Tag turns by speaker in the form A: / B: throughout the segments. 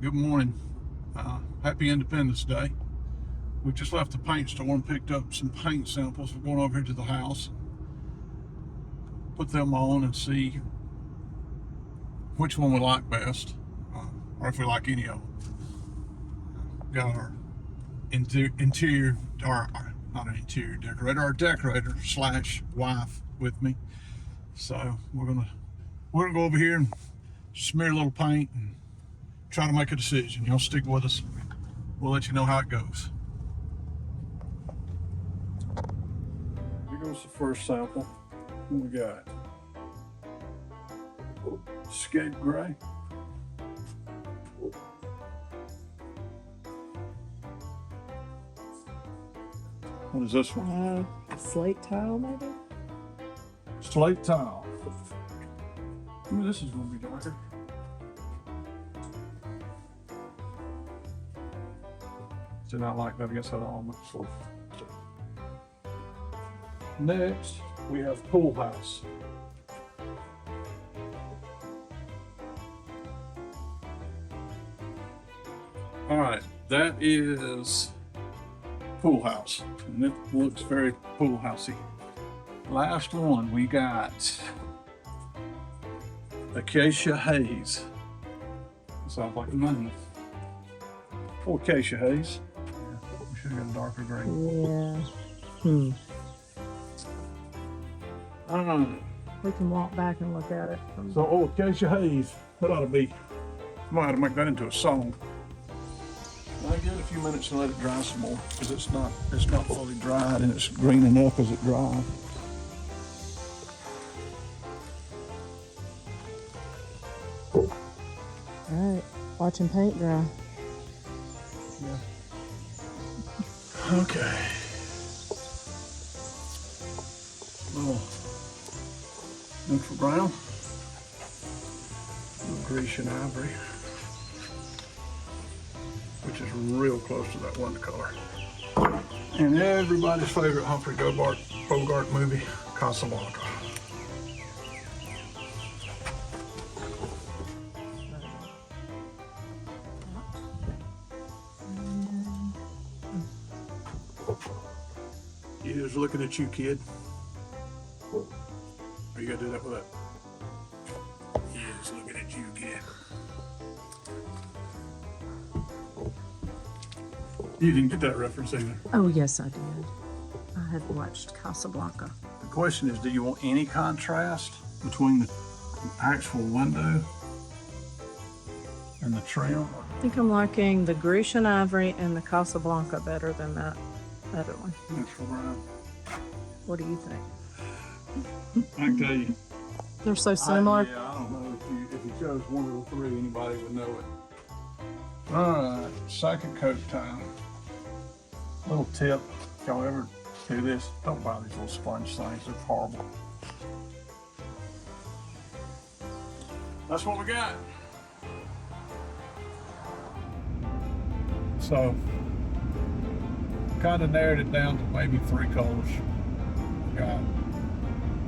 A: Good morning. Happy Independence Day. We just left the paint store and picked up some paint samples. We're going over here to the house, put them on and see which one we like best, or if we like any of them. Got our interior, or not an interior decorator, our decorator slash wife with me. So we're gonna go over here and smear a little paint and try to make a decision. Y'all stick with us. We'll let you know how it goes. Here goes the first sample. What we got? Skate gray. What is this one?
B: Slate tile, maybe?
A: Slate tile. Ooh, this is going to be darker. Did not like that against that almond. Next, we have pool house. All right, that is pool house, and it looks very pool housey. Last one we got Acacia Haze. Sounds like money. Oh, Acacia Haze. Yeah, we should have got a darker gray.
B: Yeah.
A: I don't know.
B: We can walk back and look at it.
A: So, Acacia Haze. That ought to be. Might have to make that into a song. I give it a few minutes and let it dry some more, because it's not fully dried and it's green enough as it dries.
B: All right, watching paint dry.
A: Yeah. Okay. Little neutral brown, little Grecian ivory, which is real close to that one color. And everybody's favorite Humphrey Bogart movie, Casablanca. He is looking at you, kid. Are you gonna do that with that? He is looking at you, kid. You didn't get that reference either.
B: Oh, yes, I did. I had watched Casablanca.
A: The question is, do you want any contrast between the actual window and the trim?
B: I think I'm liking the Grecian ivory and the Casablanca better than that other one.
A: Natural brown.
B: What do you think?
A: I can tell you.
B: They're so similar.
A: I don't know if you chose one of the three, anybody would know it. All right, second coat time. Little tip, if y'all ever do this, don't buy these little sponge things, they're horrible. That's what we got. So, kind of narrowed it down to maybe three colors. We got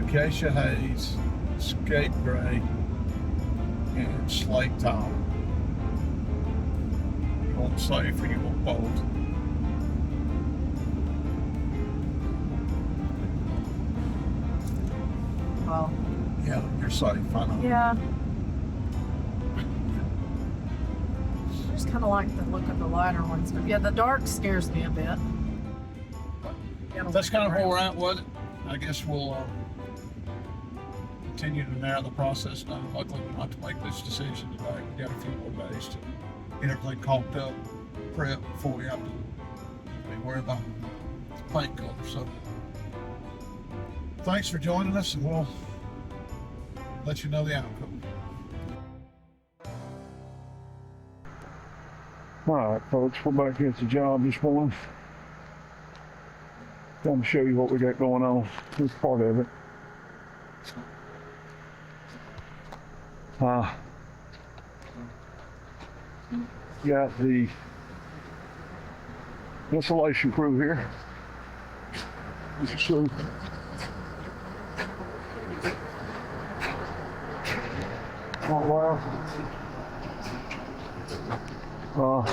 A: Acacia Haze, Skate Gray, and Slate Tile. You want safe or you want bold?
B: Well,
A: Yeah, you're safe, I know.
B: yeah. I just kind of like the look of the lighter ones, but yeah, the dark scares me a bit.
A: That's kind of where we're at with it. I guess we'll continue to narrow the process down. Luckily, we don't have to make this decision today. We got a few more days to get everything caulked up, prep before we have to be worried about the paint color. So, thanks for joining us, and we'll let you know the outcome. All right, folks, we're back here at the job this morning. I'm to show you what we got going on. This part of it. Got the insulation crew here. So, oh wow. I'll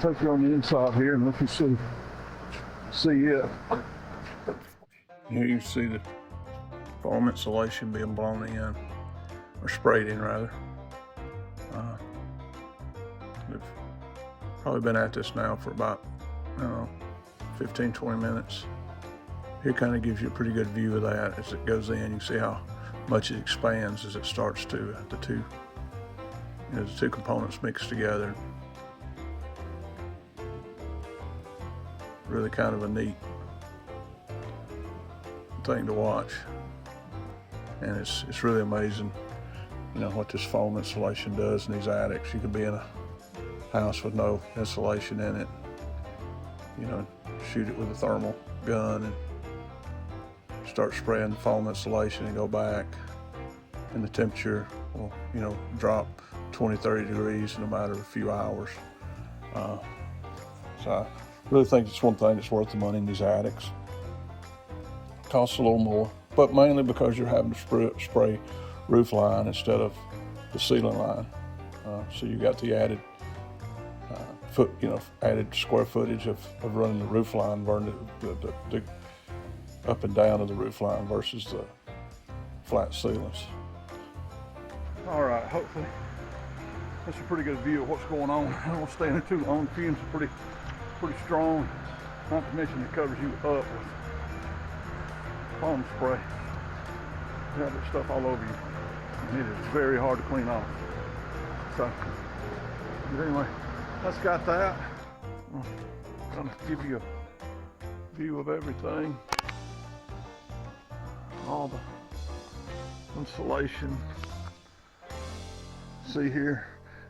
A: take you on the inside here and let you see it. Here you see the foam insulation being blown in, or sprayed in rather. We've probably been at this now for about, I don't know, 15, 20 minutes. Here kind of gives you a pretty good view of that as it goes in. You see how much it expands as it starts to, the two components mix together. Really kind of a neat thing to watch. And it's really amazing, you know, what this foam insulation does in these attics. You could be in a house with no insulation in it, you know, shoot it with a thermal gun and start spraying the foam insulation and go back, and the temperature will, you know, drop 20, 30 degrees in a matter of a few hours. So I really think it's one thing that's worth the money in these attics. It costs a little more, but mainly because you're having to spray roof line instead of the ceiling line. So you got the added added square footage of running the roof line, burning the up and down of the roof line versus the flat ceilings. All right, hopefully that's a pretty good view of what's going on. I don't want to stay in there too long. The fumes are pretty strong. Not to mention it covers you up with foam spray. You have that stuff all over you, and it is very hard to clean off. So, but anyway, that's got that. I'm gonna give you a view of everything. All the insulation. See here,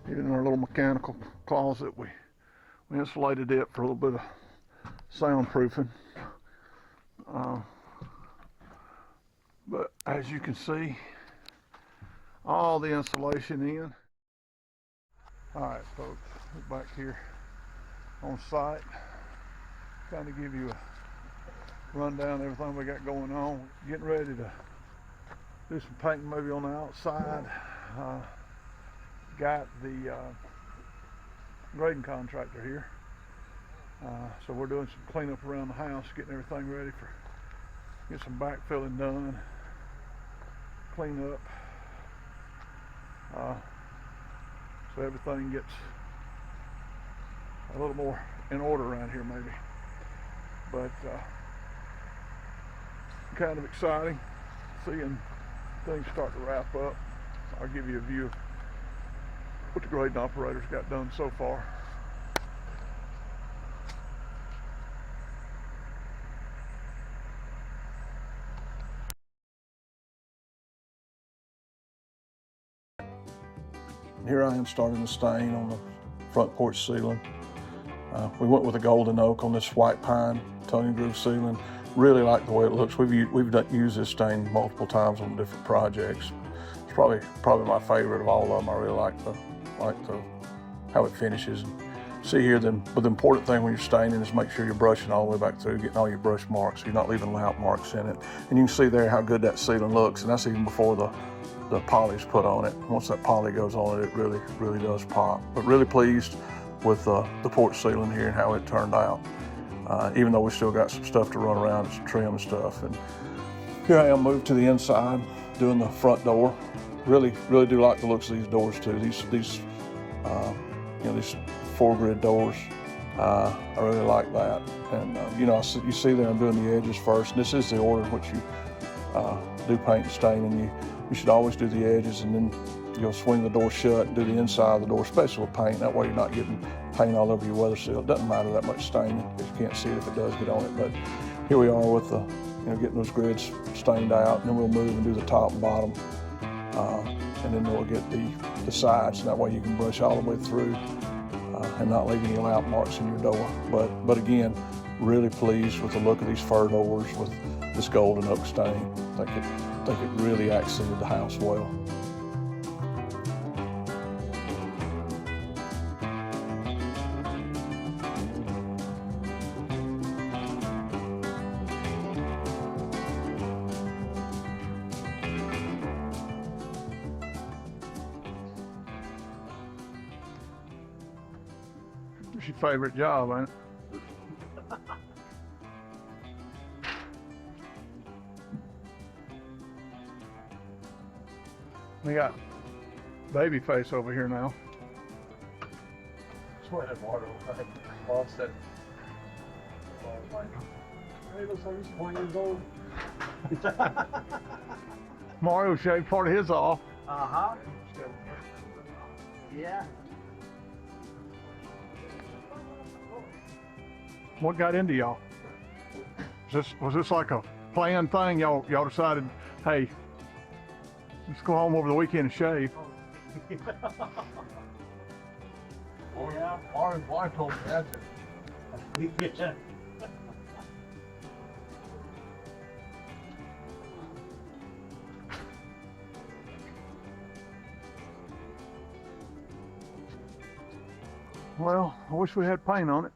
A: even in our little mechanical closet, we insulated it for a little bit of soundproofing. But as you can see, all the insulation in. All right, folks, we're back here on site. Kind of give you a rundown of everything we got going on. Getting ready to do some painting maybe on the outside. Got the grading contractor here. So we're doing some cleanup around the house, getting everything ready for, get some backfilling done, clean up. So everything gets a little more in order around here maybe. But kind of exciting seeing things start to wrap up. I'll give you a view of what the grading operators got done so far. Here I am starting to stain on the front porch ceiling. We went with a golden oak on this white pine tongue and groove ceiling. Really like the way it looks. We've used this stain multiple times on different projects. It's probably my favorite of all of them. I really like how it finishes. See here, then, but the important thing when you're staining is make sure you're brushing all the way back through, getting all your brush marks, so you're not leaving lap marks in it. And you can see there how good that ceiling looks, and that's even before the poly's put on it. Once that poly goes on it, it really does pop. But really pleased with the porch ceiling here and how it turned out. Even though we still got some stuff to run around and some trim and stuff. And here I am moved to the inside, doing the front door. Really do like the looks of these doors too. These 4-grid doors. I really like that. And you see there I'm doing the edges first. And this is the order in which you do paint and stain, and you should always do the edges, and then you'll swing the door shut and do the inside of the door, especially with paint. That way you're not getting paint all over your weather seal. It doesn't matter that much staining because you can't see it if it does get on it. But here we are with the, getting those grids stained out, and then we'll move and do the top and bottom, and then we'll get the sides. And that way you can brush all the way through and not leave any lap marks in your door. But again, really pleased with the look of these fir doors with this golden oak stain. I think it really accented the house well. It's your favorite job, ain't it? We got baby face over here now.
C: Sweat that water over there. Lost it. Hey, looks like he's 20 years old.
A: Mario shaved part of his off.
C: Uh-huh. Yeah.
A: What got into y'all? Was this like a planned thing? Y'all decided, hey, let's go home over the weekend and shave.
C: Oh yeah, Marvin's wife told me that. Yeah.
A: Well, I wish we had paint on it.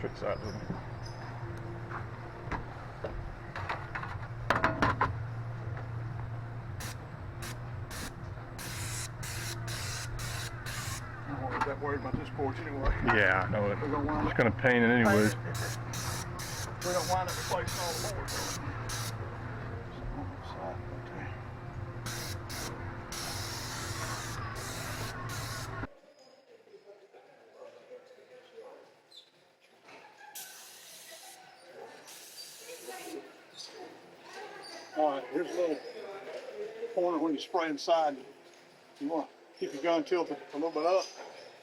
A: Fix that, didn't we? I wasn't that worried about this porch anyway.
C: Yeah, I know it.
A: We're gonna wind
C: Just gonna paint it anyways.
A: We don't wind up replacing all the boards. All right, here's a little corner when you spray inside. You want to keep your gun tilted a little bit up,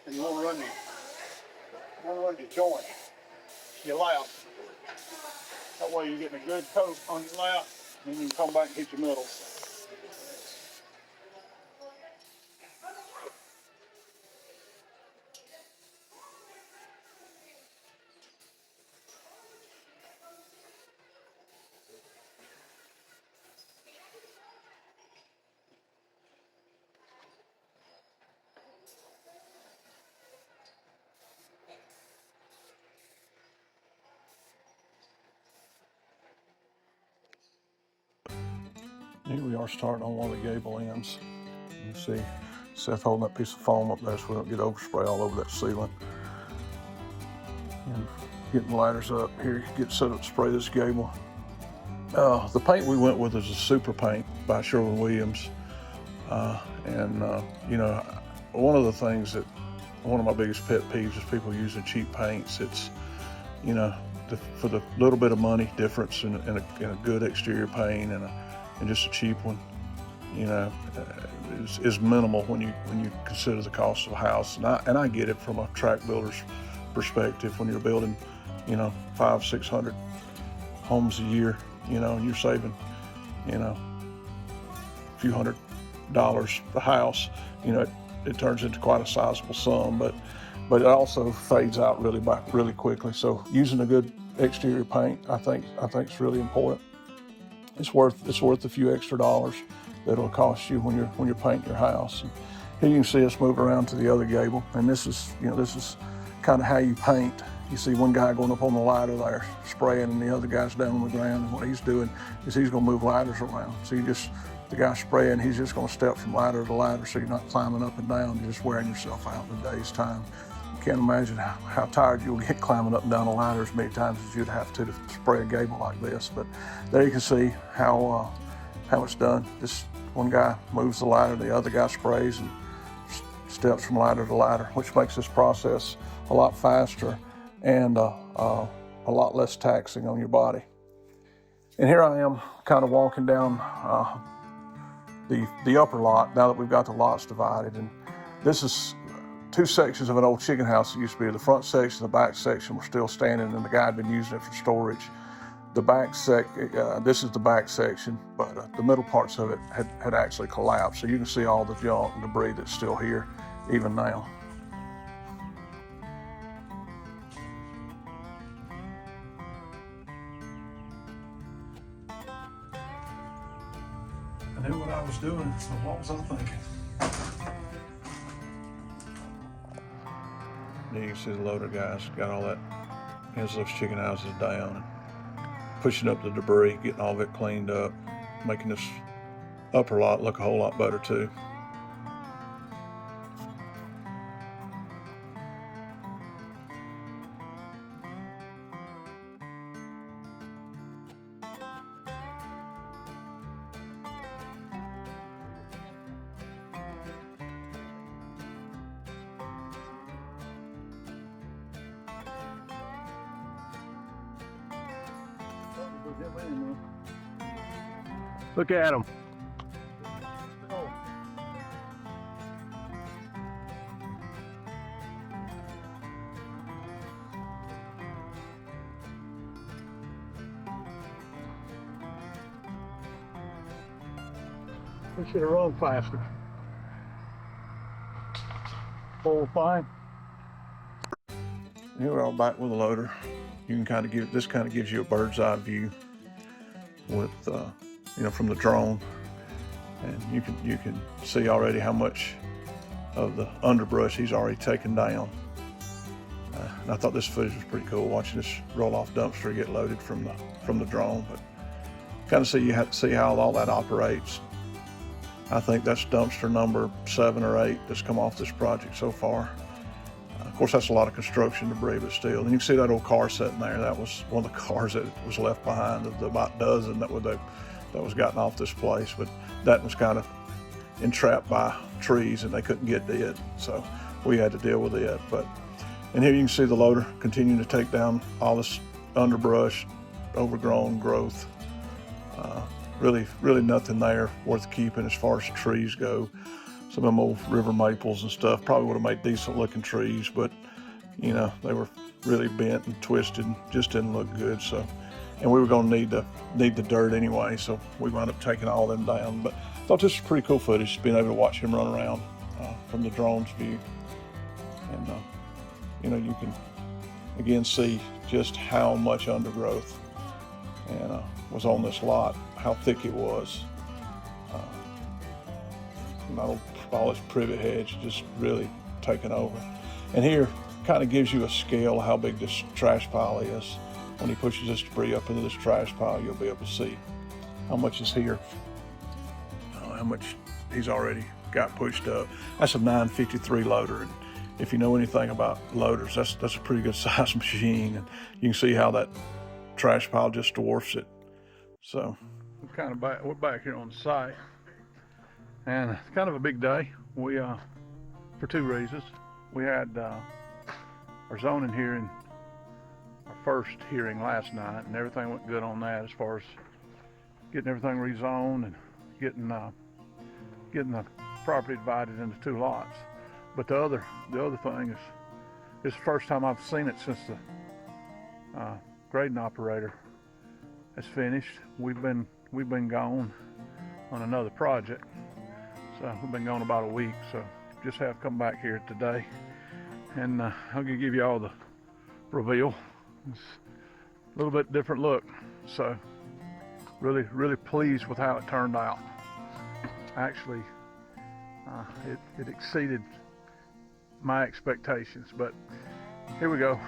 A: and you want to run your joint, your lap. That way you're getting a good coat on your lap, and then you can come back and hit your middle. Here we are starting on one of the gable ends. You see Seth holding that piece of foam up there so we don't get overspray all over that ceiling. And getting ladders up here, get set up to spray this gable. The paint we went with is a super paint by Sherwin-Williams. You know, one of the things that, one of my biggest pet peeves is people using cheap paints. It's, you know, for the little bit of money difference in a good exterior paint and just a cheap one, you know, is minimal when you consider the cost of a house. And I get it from a tract builder's perspective. When you're building, you know, 500-600 homes a year, you know, and you're saving, you know, a few $100s a house, you know, it turns into quite a sizable sum, but it also fades out really quickly. So using a good exterior paint, I think is really important. It's worth a few extra dollars that it'll cost you when you're painting your house. And here you can see us move around to the other gable, and this is kind of how you paint. You see one guy going up on the ladder there spraying, and the other guy's down on the ground, and what he's doing is he's going to move ladders around. So the guy spraying, he's just going to step from ladder to ladder, so you're not climbing up and down, you're just wearing yourself out in a day's time. You can't imagine how tired you'll get climbing up and down a ladder as many times as you'd have to spray a gable like this. But there you can see how it's done. This one guy moves the ladder, the other guy sprays and steps from ladder to ladder, which makes this process a lot faster and a lot less taxing on your body. And here I am kind of walking down the upper lot now that we've got the lots divided. And this is two sections of an old chicken house that used to be. The front section, the back section were still standing, and the guy had been using it for storage. The back this is the back section, but the middle parts of it had actually collapsed. So you can see all the junk and debris that's still here even now. I knew what I was doing, so what was I thinking? There you can see the loader guys got all that, as those chicken houses down, and pushing up the debris, getting all of it cleaned up. making this upper lot look a whole lot better too.
C: Look at them. We should have run faster. Full fine.
A: Here we are back with a loader. You can kind of give, this kind of gives you a bird's eye view with, you know, from the drone. And you can see already how much of the underbrush he's already taken down. And I thought this footage was pretty cool, watching this roll-off dumpster get loaded from the drone. But kind of you have to see how all that operates. I think that's dumpster number 7 or 8 that's come off this project so far. Of course, that's a lot of construction debris, but still. And you can see that old car sitting there. That was one of the cars that was left behind of the about dozen that was gotten off this place. But that was kind of entrapped by trees and they couldn't get to it. So we had to deal with it. And here you can see the loader continuing to take down all this underbrush, overgrown growth. Really nothing there worth keeping as far as trees go. Some of them old river maples and stuff probably would have made decent looking trees, but you know, they were really bent and twisted and just didn't look good. So, and we were going to need the dirt anyway, so we wound up taking all them down. But I thought this was pretty cool footage, being able to watch him run around from the drone's view. And you know, you can again see just how much undergrowth and was on this lot, how thick it was. All this privet hedge just really taken over. And here kind of gives you a scale of how big this trash pile is. When he pushes this debris up into this trash pile, you'll be able to see how much is here, how much he's already got pushed up. That's a 953 loader. And if you know anything about loaders, that's a pretty good size machine. And you can see how that trash pile just dwarfs it. So we're back here on the site. And it's kind of a big day. We, for 2 reasons. We had our zoning hearing, our first hearing last night, and everything went good on that as far as getting everything rezoned and getting the property divided into 2 lots. But the other thing is, it's the first time I've seen it since the grading operator has finished. We've been gone on another project. So we've been gone about a week, so just have come back here today. And I'm gonna give you all the reveal. It's a little bit different look. So really pleased with how it turned out. Actually, it exceeded my expectations, but here we go.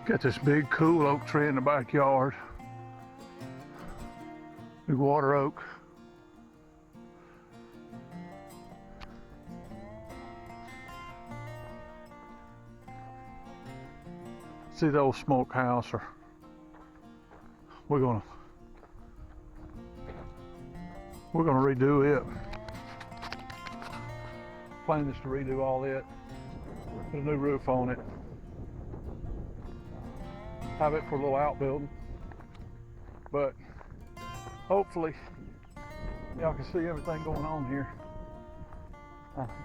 A: Got this big cool oak tree in the backyard. Big water oak. See the old smokehouse, or we're gonna redo it. Plan is to redo all it. Put a new roof on it. Have it for a little outbuilding, but hopefully y'all can see everything going on here.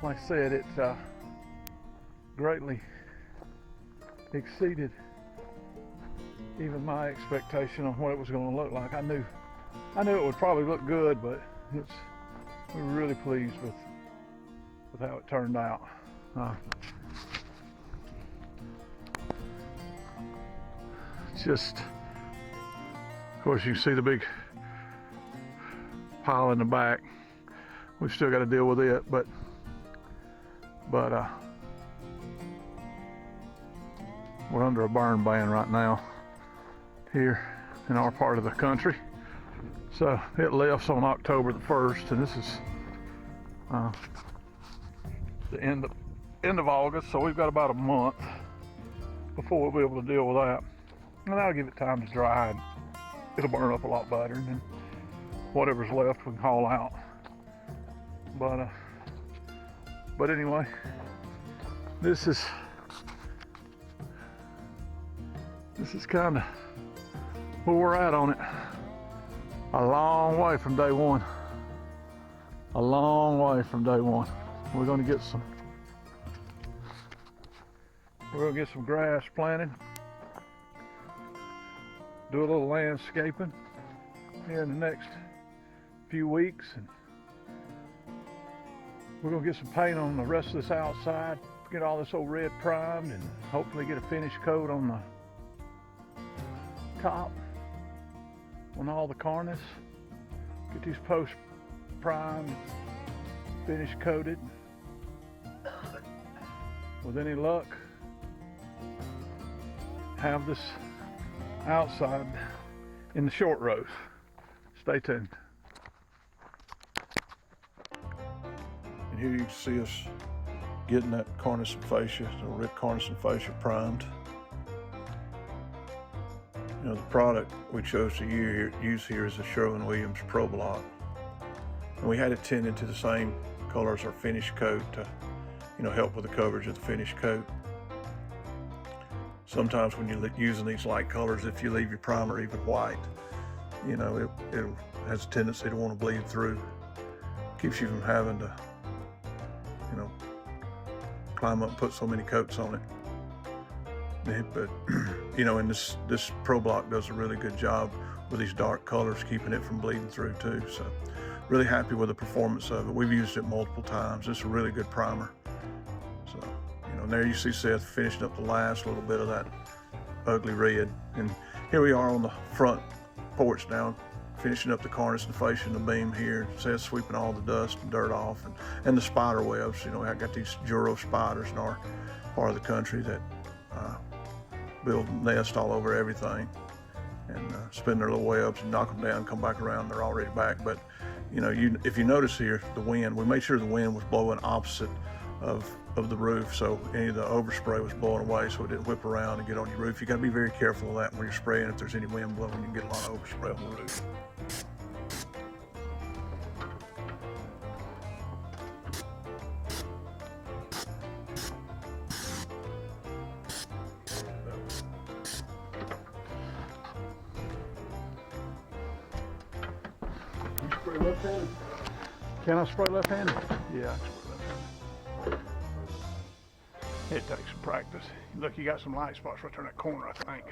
A: like I said, it greatly exceeded even my expectation on what it was going to look like. I knew it would probably look good, but we were really pleased with how it turned out. Just, of course, you can see the big pile in the back. We've still got to deal with it, but we're under a burn ban right now here in our part of the country. So it lifts on October the 1st, and this is the end of August, so we've got about a month before we'll be able to deal with that. And that'll give it time to dry, and it'll burn up a lot better, and then whatever's left we can haul out. But anyway, this is kind of where we're at on it. A long way from day one. A long way from day one. We're gonna get some grass planted, do a little landscaping here in the next few weeks, and we're gonna get some paint on the rest of this outside, get all this old red primed, and hopefully get a finish coat on the top, on all the cornice. Get these posts primed, finish coated. With any luck, have this outside in the short rows. Stay tuned. And here you can see us getting that cornice and fascia, the red cornice and fascia primed. You know, the product we chose to use here is the Sherwin-Williams Pro Block. And we had it tinted to the same color as our finish coat to, you know, help with the coverage of the finish coat. Sometimes when you're using these light colors, if you leave your primer even white, you know, it has a tendency to want to bleed through. Keeps you from having to, you know, climb up and put so many coats on it. But you know, and this Pro Block does a really good job with these dark colors, keeping it from bleeding through too. So really happy with the performance of it. We've used it multiple times. It's a really good primer. So, you know, and there you see Seth finishing up the last little bit of that ugly red. And here we are on the front porch now, finishing up the cornice and fascia and the beam here. Seth sweeping all the dust and dirt off, and the spider webs. You know, I got these Juro spiders in our part of the country that build nests all over everything, and spin their little webs and knock them down, come back around, they're already back. But you know, if you notice here, the wind, we made sure the wind was blowing opposite of the roof, so any of the overspray was blowing away so it didn't whip around and get on your roof. You got to be very careful of that when you're spraying. If there's any wind blowing, you can get a lot of overspray on the roof.
C: Spray left-handed?
A: Can I spray left-handed? Yeah, I can spray left-handed. It takes some practice. Look, you got some light spots right there in that corner, I think.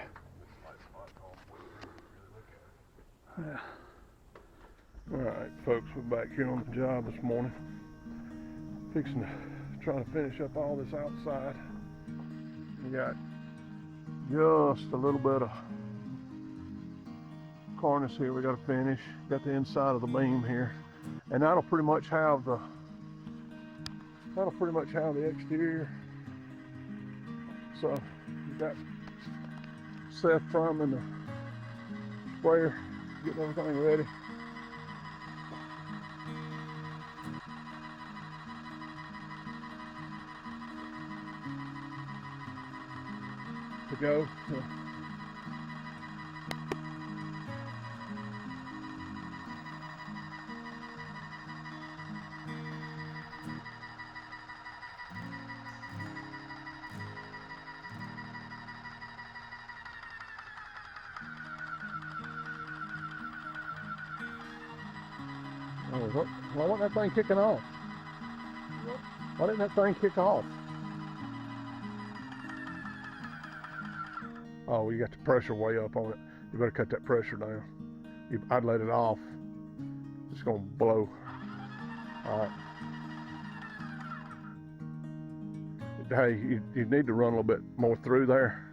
A: Yeah. All right, folks, we're back here on the job this morning. Fixing to try to finish up all this outside. We got just a little bit of cornice here we got to finish. Got the inside of the beam here, and that'll pretty much have the exterior. So we got Seth priming the sprayer, getting everything ready. To go. Oh, I want that thing kicking off.
C: Yep.
A: Why didn't that thing kick off? Oh, you got the pressure way up on it. You better cut that pressure down. I'd let it off. It's gonna blow. All right. Hey, you need to run a little bit more through there.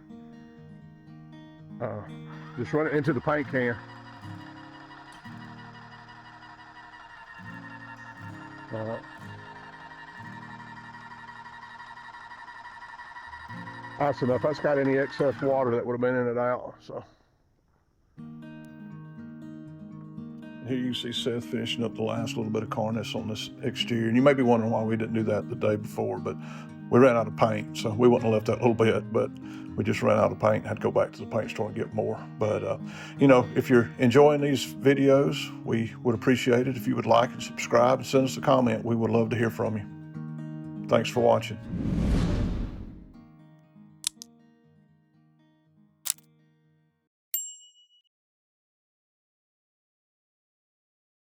A: Just run it into the paint can. That's enough. That's got any excess water that would have been in it out. So here you see Seth finishing up the last little bit of cornice on this exterior. And you may be wondering why we didn't do that the day before, but we ran out of paint, so we wouldn't have left that little bit, but we just ran out of paint and had to go back to the paint store and get more. But, you know, if you're enjoying these videos, we would appreciate it if you would like and subscribe and send us a comment. We would love to hear from you. Thanks for watching.